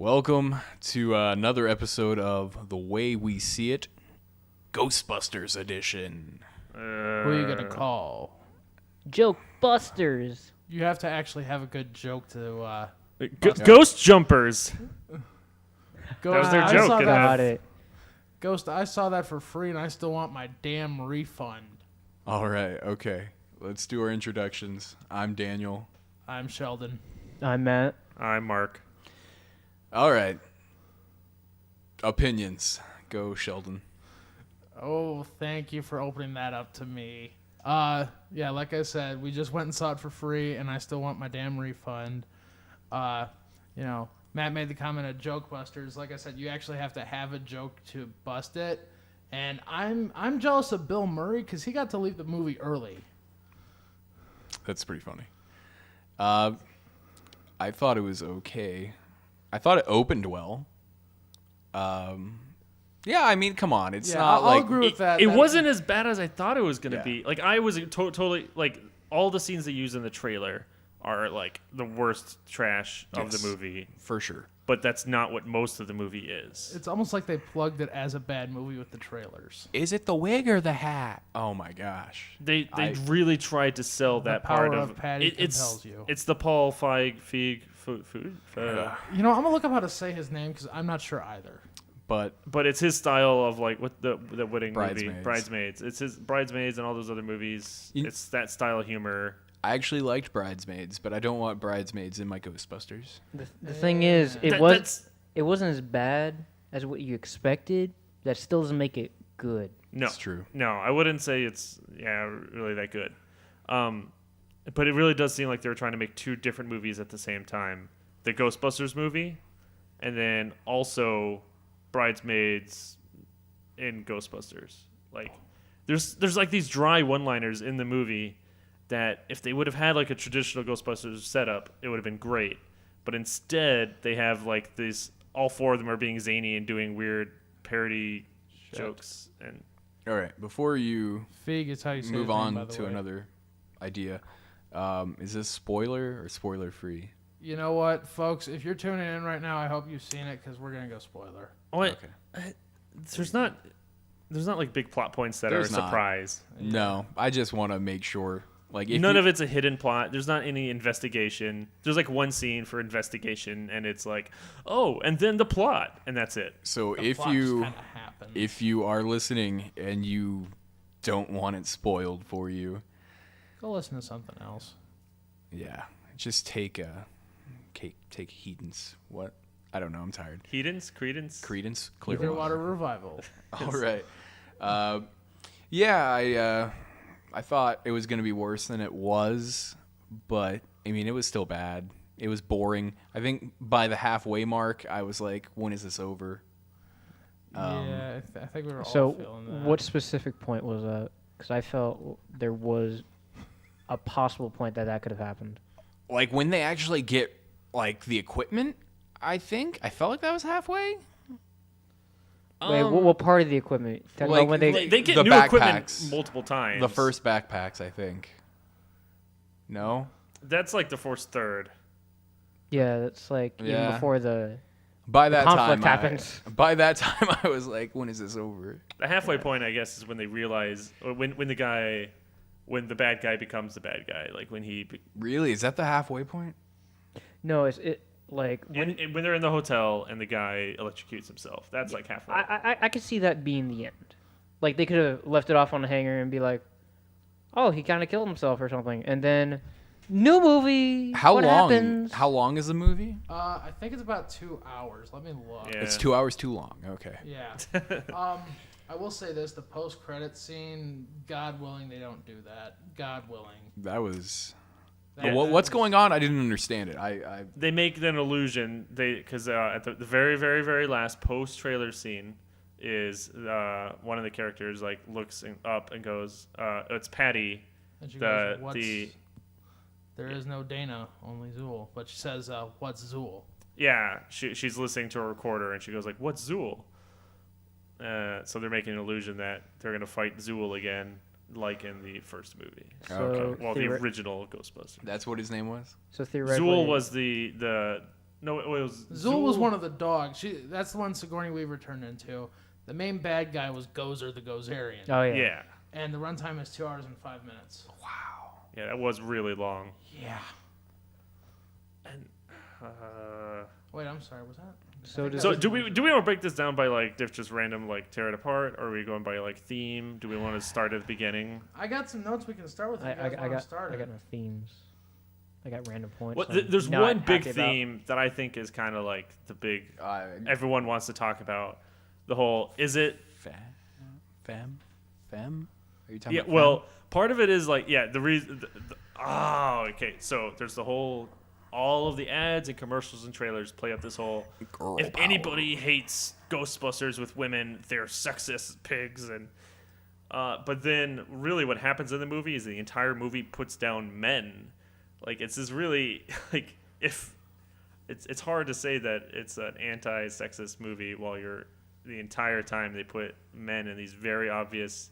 Welcome to another episode of The Way We See It, Ghostbusters edition. Who are you gonna call? Joke Busters. You have to actually have a good joke to. Ghost Jumpers. Go, That was their I joke, saw and that- Got it. Ghost, I saw that for free, and I still want my damn refund. All right, okay. Let's do our introductions. I'm Daniel. I'm Sheldon. I'm Matt. I'm Mark. All right. Opinions. Go, Sheldon. Oh, thank you for opening that up to me. Yeah, like I said, we just went and saw it for free, and I still want my damn refund. Matt made the comment of joke busters. Like I said, you actually have to have a joke to bust it. And I'm jealous of Bill Murray because he got to leave the movie early. That's pretty funny. I thought it was okay. I thought it opened well. Yeah, I mean, come on. It's not I'll like... agree with that. It wasn't as bad as I thought it was going to Yeah. be. Like, I was totally, like, all the scenes they use in the trailer are, like, the worst trash of Yes. the movie. For sure. But that's not what most of the movie is. It's almost like they plugged it as a bad movie with the trailers. Is it the wig or the hat? Oh, my gosh. They I- really tried to sell that power part of Patty compels it's, you. It's the Paul Feig food. You know, I'm gonna look up how to say his name because I'm not sure either. But But it's his style of, like, what the wedding movie. Bridesmaids. Bridesmaids. It's his Bridesmaids and all those other movies. You- It's that style of humor. I actually liked Bridesmaids, but I don't want Bridesmaids in my Ghostbusters. The thing is, That- it wasn't as bad as what you expected. That still doesn't make it good. No, It's true. No, I wouldn't say it's really that good. But it really does seem like they were trying to make two different movies at the same time: the Ghostbusters movie, and then also Bridesmaids in Ghostbusters. Like, there's like these dry one-liners in the movie that if they would have had like a traditional Ghostbusters setup, it would have been great. But instead, they have like these. All four of them are being zany and doing weird parody jokes and. All right, before you Fig is how you say move his name, on by the to way. another idea, is this spoiler or spoiler free? You know what, folks? If you're tuning in right now, I hope you've seen it because we're gonna go spoiler. Oh, Okay. there's not like big plot points that There's are a not. surprise. No, I just want to make sure. Like, if None you- of it's a hidden plot. There's not any investigation. There's like one scene for investigation, and it's like, oh, and then the plot, and that's it. So The if plot just you kinda happened. if you are listening and you don't want it spoiled for you, Go listen to something else. yeah, just take Hedon's. What? I don't know. I'm tired. Credence. Credence Clearwater Revival. All right. Yeah, I thought it was going to be worse than it was, but I mean, it was still bad. It was boring. I think by the halfway mark, I was like, when is this over? Yeah, I think we were all So, feeling that. what specific point was that? Because I felt there was a possible point that could have happened. Like when they actually get like the equipment, I felt like that was halfway. Wait, what part of the equipment? Talking like, about when They get The new equipment backpacks. multiple times. The first backpacks, I think. No? That's like the first third. yeah, that's like even Yeah. before the By that conflict time, happens. By that time, I was like, when is this over? The halfway point, I guess, is when they realize, or when the bad guy becomes the bad guy. Like when he Really? Is that the halfway point? no, it's like when when they're in the hotel and the guy electrocutes himself. That's like halfway. I could see that being the end. Like they could have left it off on a hanger and be like, oh, he kind of killed himself or something, and then new movie. How what long? happens? How long is the movie? I think it's about 2 hours. Let me look. Yeah. It's 2 hours too long. Okay. Yeah. I will say this: the post-credit scene. God willing, they don't do that. God willing. That was. That- What's going on? I didn't understand it. I They make an illusion. Because at the very, very, very last post-trailer scene is one of the characters like looks up and goes, "It's Patty." And she The- goes, the- There is no Dana, only Zool. But she says, "What's Zool?" Yeah, she's listening to a recorder and she goes like, "What's Zool?" So they're making an illusion that they're gonna fight Zool again, like in the first movie. So Well, the theori- original Ghostbusters. that's what his name was. so theoretically, Zool was the No, it was Zool was one of the dogs. That's the one Sigourney Weaver turned into. The main bad guy was Gozer the Gozerian. Oh yeah. Yeah. And the runtime is 2 hours and 5 minutes. Yeah, that was really long. Yeah. And Wait, I'm sorry. Was that? so do we want to break this down by like just random like tear it apart, or are we going by like theme? Do we want to start at the beginning? I got some notes we can start with. If you guys want to start I it. got no themes. I got random points. Well, I'm there's not one big happy about. theme that I think is kind of like the big everyone wants to talk about. The whole is it Fam? Are you talking yeah, about well, part of it is like, yeah, the reason. Okay. So there's the whole, all of the ads and commercials and trailers play up this whole. Girl if power. anybody hates Ghostbusters with women, they're sexist pigs, and. But then, really, what happens in the movie is the entire movie puts down men. Like it's this really like if it's hard to say that it's an anti-sexist movie while you're the entire time they put men in these very obvious.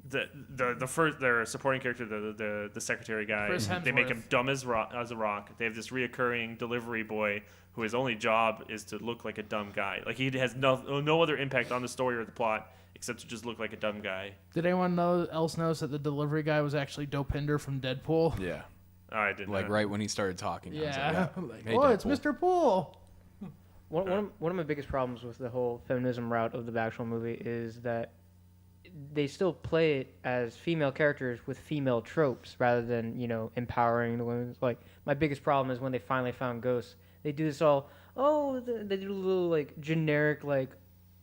The first their supporting character the secretary guy, Chris they make Hemsworth. him dumb as a rock. They have this reoccurring delivery boy who his only job is to look like a dumb guy. Like he has no other impact on the story or the plot except to just look like a dumb guy. Did anyone else notice that the delivery guy was actually Dopinder from Deadpool? Yeah. Oh, I didn't Like know. right when he started talking. I was Yeah. like, hey, Oh, it's Deadpool. Mr. Pool. One of my biggest problems with the whole feminism route of the actual movie is that they still play it as female characters with female tropes rather than, empowering the women. Like, my biggest problem is when they finally found Ghosts, they do this all, they do a little, like, generic, like,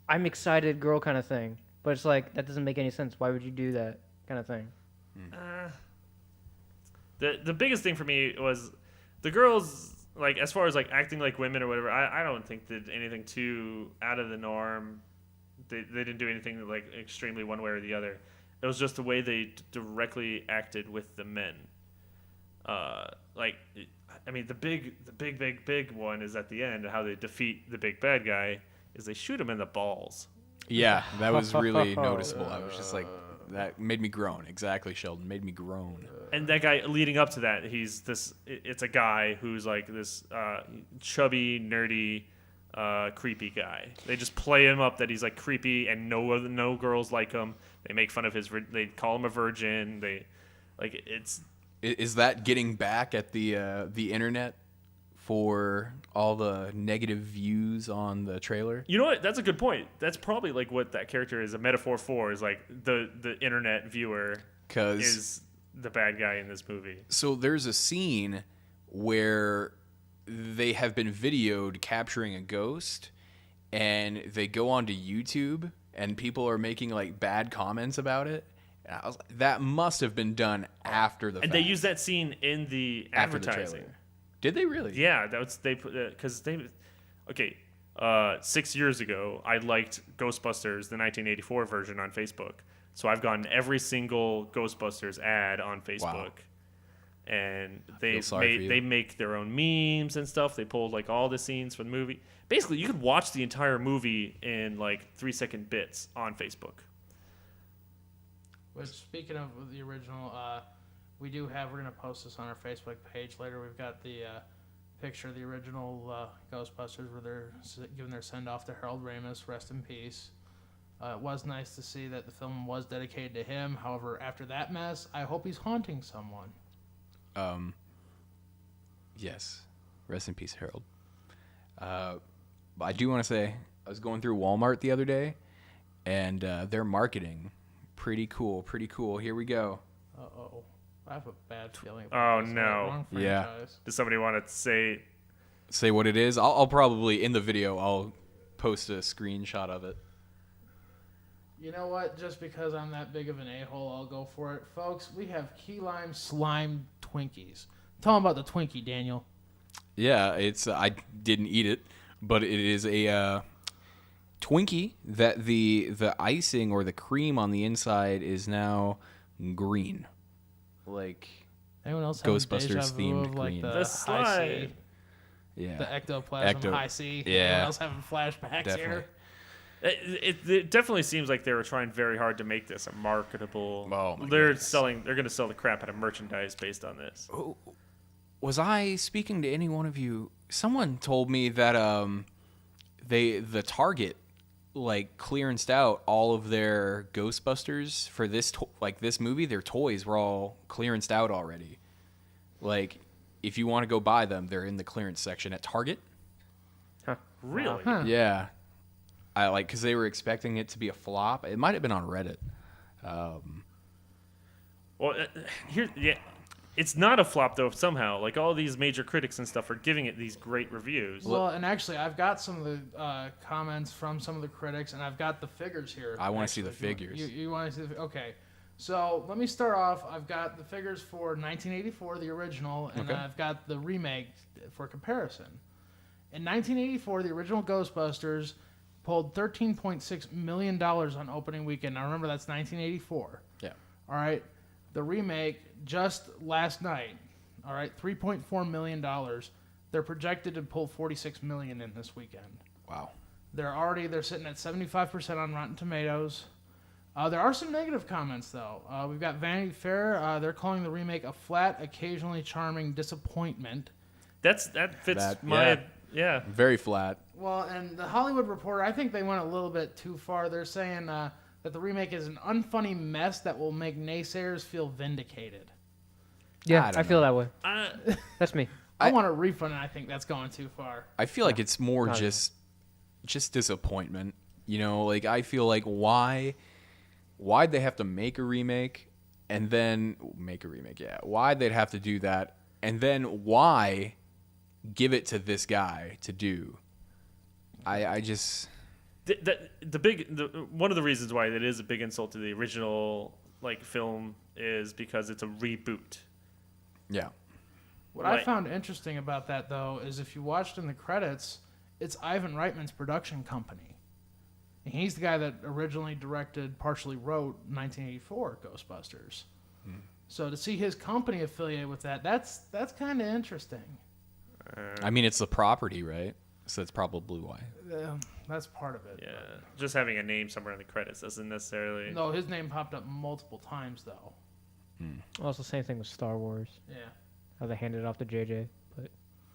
I'm excited girl kind of thing. But it's like, that doesn't make any sense. Why would you do that kind of thing? The biggest thing for me was the girls, like, as far as, like, acting like women or whatever, I don't think did anything too out of the norm. They didn't do anything, like, extremely one way or the other. It was just the way they directly acted with the men. The big one is at the end, how they defeat the big bad guy, is they shoot him in the balls. Yeah, that was really noticeable. I was just like, that made me groan. Exactly, Sheldon. Made me groan. And that guy, leading up to that, it's a guy who's like this chubby, nerdy, creepy guy. They just play him up that he's like creepy and no girls like him. They make fun of they call him a virgin. Is that getting back at the internet for all the negative views on the trailer? You know what? That's a good point. That's probably like what that character is a metaphor for, is like the internet viewer is the bad guy in this movie. So there's a scene where they have been videoed capturing a ghost, and they go onto YouTube, and people are making like bad comments about it. And I was like, that must have been done after the fact. And they use that scene in the after the advertising. trailer. Did they really? Yeah, they put because they. Okay, 6 years ago, I liked Ghostbusters, the 1984 version, on Facebook. So I've gotten every single Ghostbusters ad on Facebook. Wow. And they make their own memes and stuff. They pulled like all the scenes from the movie. Basically, you could watch the entire movie in like 3-second bits on Facebook. Which, speaking of the original, we're going to post this on our Facebook page later. We've got the picture of the original Ghostbusters where they're giving their send-off to Harold Ramis, rest in peace. It was nice to see that the film was dedicated to him. However, after that mess, I hope he's haunting someone. Yes. Rest in peace, Harold. But I do want to say, I was going through Walmart the other day, and their marketing, pretty cool. Here we go. Uh-oh. I have a bad feeling Oh, about this. no. Wrong Yeah. franchise. Does somebody want to say What it is. I'll probably, in the video, I'll post a screenshot of it. You know what? Just because I'm that big of an a-hole, I'll go for it. Folks, we have key lime slime Twinkies. Tell them about the Twinkie, Daniel. Yeah, it's I didn't eat it, but it is a Twinkie that the icing or the cream on the inside is now green, like Anyone else Ghostbusters have deja vu themed of, like, green. the The high slide. C, yeah, the ectoplasm high C? Yeah. Anyone else having flashbacks Definitely. here? It definitely seems like they were trying very hard to make this a marketable. Oh, my they're goodness. selling. They're going to sell the crap out of merchandise based on this. Oh, Was I speaking to any one of you? Someone told me that the Target like clearanced out all of their Ghostbusters for this this movie. Their toys were all clearanced out already. Like, if you want to go buy them, they're in the clearance section at Target. Huh. Really? Huh. Yeah, because they were expecting it to be a flop. It might have been on Reddit. Well, it's not a flop though. Somehow, like all these major critics and stuff are giving it these great reviews. Well, and actually, I've got some of the comments from some of the critics, and I've got the figures here. I want to see the actually. figures. You want to see okay. So let me start off. I've got the figures for 1984, the original, and Okay. I've got the remake for comparison. In 1984, the original Ghostbusters pulled $13.6 million on opening weekend. Now remember, that's 1984. Yeah. All right. The remake just last night. All right, $3.4 million. They're projected to pull $46 million in this weekend. Wow. They're sitting at 75% on Rotten Tomatoes. There are some negative comments though. We've got Vanity Fair. They're calling the remake a flat, occasionally charming disappointment. That fits my yeah. Very flat. Well, and the Hollywood Reporter, I think they went a little bit too far. They're saying that the remake is an unfunny mess that will make naysayers feel vindicated. Yeah, I don't I feel know. that way. That's me. I want a refund, and I think that's going too far. I feel like it's more not just disappointment. You know, like I feel like why'd they have to make a remake and then make a remake? Yeah, why'd they'd have to do that and then why give it to this guy to do? I just One of the reasons why it is a big insult to the original like film is because it's a reboot. yeah. What I Right. found interesting about that, though, is if you watched in the credits, it's Ivan Reitman's production company. And he's the guy that originally directed, partially wrote 1984 Ghostbusters. So to see his company affiliated with that's kind of interesting. I mean, it's the property, right? So that's probably why. That's part of it. Yeah, just having a name somewhere in the credits doesn't necessarily. No, his name popped up multiple times, though. Also, same thing with Star Wars. Yeah. How they handed it off to JJ, but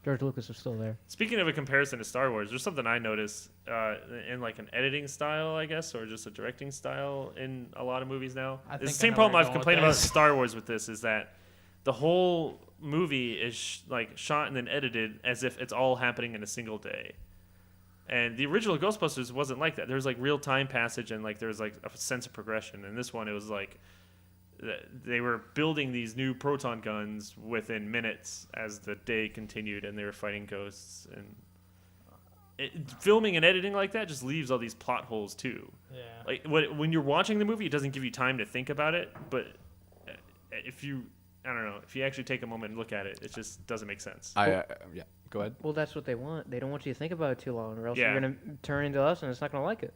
George Lucas was still there. Speaking of a comparison to Star Wars, there's something I noticed in like an editing style, I guess, or just a directing style in a lot of movies now. I It's the think I same know problem where I've you're going complained with about this. Star Wars with this is that the whole movie is shot and then edited as if it's all happening in a single day. And the original Ghostbusters wasn't like that. There was like real time passage and like there was like a sense of progression. And this one, it was like they were building these new proton guns within minutes as the day continued, and they were fighting ghosts. And filming and editing like that just leaves all these plot holes too. Yeah. Like when you're watching the movie, it doesn't give you time to think about it. But if you actually take a moment and look at it, it just doesn't make sense. Yeah. Go ahead. Well, that's what they want. They don't want you to think about it too long, or else Yeah. you're gonna turn into us, and it's not gonna like it.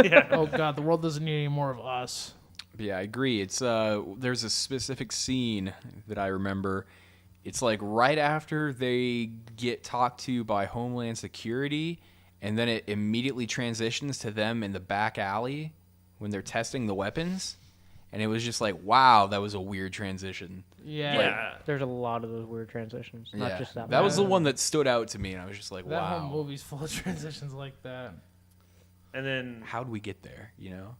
Yeah. Oh, God, the world doesn't need any more of us. Yeah, I agree. It's there's a specific scene that I remember. It's like right after they get talked to by Homeland Security, and then it immediately transitions to them in the back alley when they're testing the weapons. And it was just like, wow, that was a weird transition. Yeah. Yeah. There's a lot of those weird transitions, not Yeah. just that. That one. was the one that stood out to me, and I was just like, That wow. whole movie's full of transitions like that. And then How'd we get there, you know?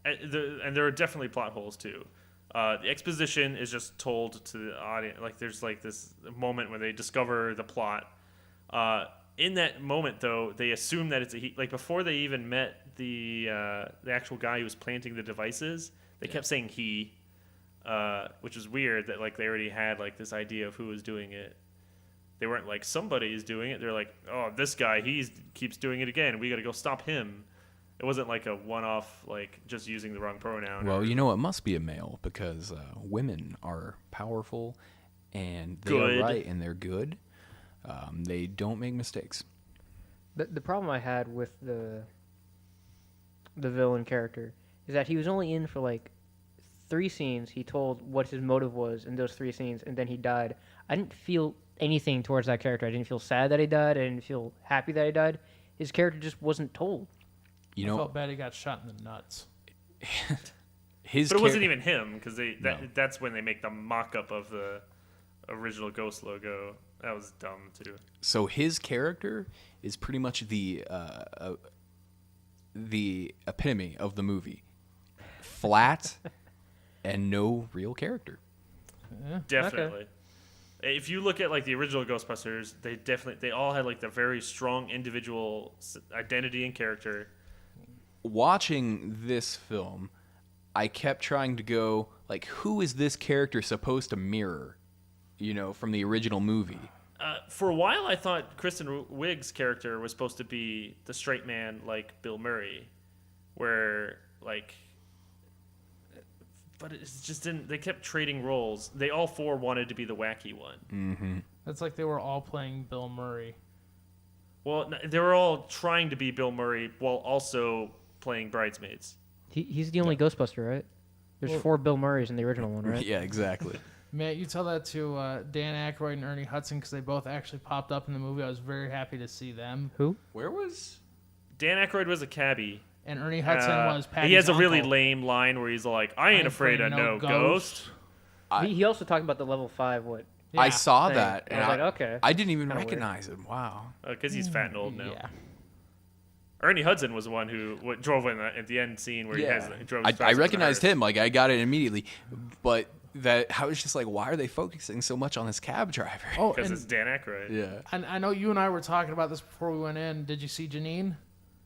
and there are definitely plot holes too. The exposition is just told to the audience. Like there's like this moment where they discover the plot. In that moment, though, they assume that it's a he. Like before they even met the actual guy who was planting the devices, they kept saying he, which is weird. That like they already had like this idea of who was doing it. They weren't like somebody is doing it. They're like, oh, this guy, keeps doing it again. We got to go stop him. It wasn't like a one-off, like just using the wrong pronoun. Well, you know, it must be a male because women are powerful and they're Good. right and they're good. They don't make mistakes. The problem I had with the villain character is that he was only in for like 3 scenes. He told what his motive was in those 3 scenes, and then he died. I didn't feel anything towards that character. I didn't feel sad that he died. I didn't feel happy that he died. His character just wasn't told. You I know, felt bad he got shot in the nuts. his But it wasn't char- even him because No. that's when they make the mock-up of original Ghost logo. That was dumb too. So his character is pretty much the epitome of the movie. Flat and no real character. Yeah. Definitely. Okay. If you look at like the original Ghostbusters, they all had like the very strong individual identity and character. Watching this film, I kept trying to go like, who is this character supposed to mirror? From the original movie. For a while, I thought Kristen Wiig's character was supposed to be the straight man like Bill Murray, where like. But it just didn't. They kept trading roles. They all four wanted to be the wacky one. Mm-hmm. It's like they were all playing Bill Murray. Well, they were all trying to be Bill Murray while also playing Bridesmaids. He's the only Ghostbuster, right? There's 4 Bill Murrays in the original one, right? Yeah, exactly. Matt, you tell that to Dan Aykroyd and Ernie Hudson because they both actually popped up in the movie. I was very happy to see them. Who? Where was? Dan Aykroyd was a cabbie. And Ernie Hudson was Patty's He has a really uncle. lame line where he's like, "I ain't afraid of no ghost." He also talked about the level 5 what? Yeah. I saw thing. that, And I was like, okay. I didn't even Kinda weird. recognize him. Wow. Because he's fat and old now. Yeah. Ernie Hudson was the one who drove in at the end scene where he drove. His I fast as an recognized Earth. him. Like, I got it immediately. But I was just like, why are they focusing so much on this cab driver? Oh, Because and it's Dan Aykroyd. Yeah. I know you and I were talking about this before we went in. Did you see Janine?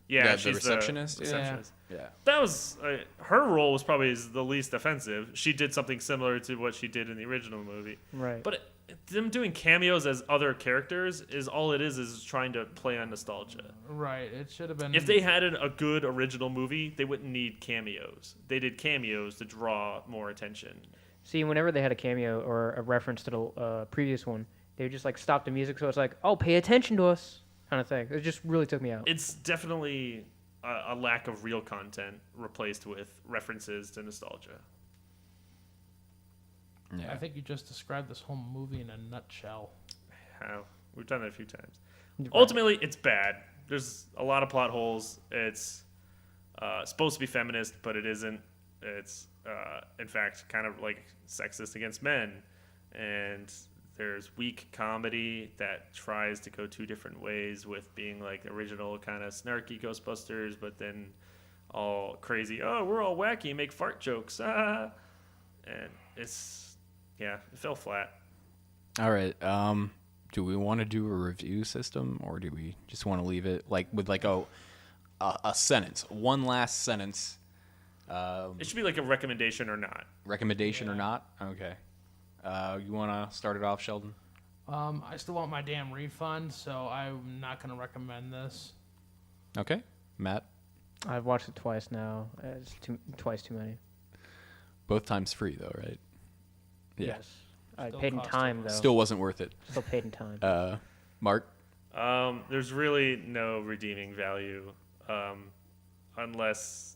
Yeah, The she's receptionist? The Yeah. receptionist. Yeah. That was her role was probably the least offensive. She did something similar to what she did in the original movie. Right. But them doing cameos as other characters is all it is trying to play on nostalgia. Right. It should have been. If they had a good original movie, they wouldn't need cameos. They did cameos to draw more attention. See, whenever they had a cameo or a reference to the previous one, they would just like stop the music, so it's like, oh, pay attention to us, kind of thing. It just really took me out. It's definitely a lack of real content replaced with references to nostalgia. Yeah. I think you just described this whole movie in a nutshell. How? We've done that a few times. Right. Ultimately, it's bad. There's a lot of plot holes. It's supposed to be feminist, but it isn't. It's, in fact, kind of like sexist against men. And there's weak comedy that tries to go 2 different ways with being like original kind of snarky Ghostbusters, but then all crazy, oh, we're all wacky, make fart jokes. And it's, yeah, it fell flat. All right. Do we want to do a review system, or do we just want to leave it like with like a sentence, one last sentence? It should be like a recommendation or not. Recommendation or not? Okay. You want to start it off, Sheldon? I still want my damn refund, so I'm not going to recommend this. Okay. Matt? I've watched it twice now. It's twice too many. Both times free, though, right? Yeah. Yes. I Still paid in cost time, too though. much. Still wasn't worth it. Still paid in time. Mark? There's really no redeeming value unless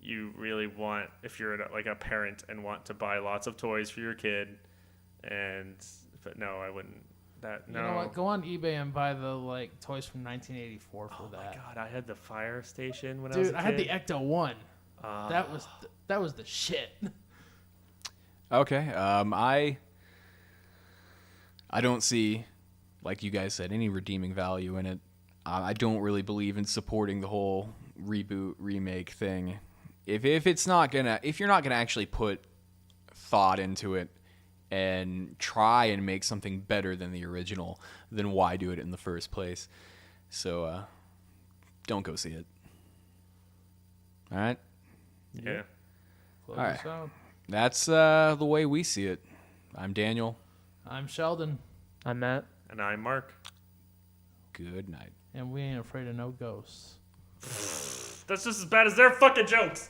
you really want, if you're like a parent and want to buy lots of toys for your kid. But no, I wouldn't. No. You know what? Go on eBay and buy the like toys from 1984 for Oh that. my god, I had the fire station when I was a Dude, kid. I had the Ecto 1. That was the shit. Okay. I don't see, like you guys said, any redeeming value in it. I don't really believe in supporting the whole reboot remake thing. If you're not gonna actually put thought into it and try and make something better than the original, then why do it in the first place? So don't go see it. All right. Yeah. Close All right. this out. That's the way we see it. I'm Daniel. I'm Sheldon, I'm Matt. And I'm Mark. Good night. and we ain't afraid of no ghosts. That's just as bad as their fucking jokes.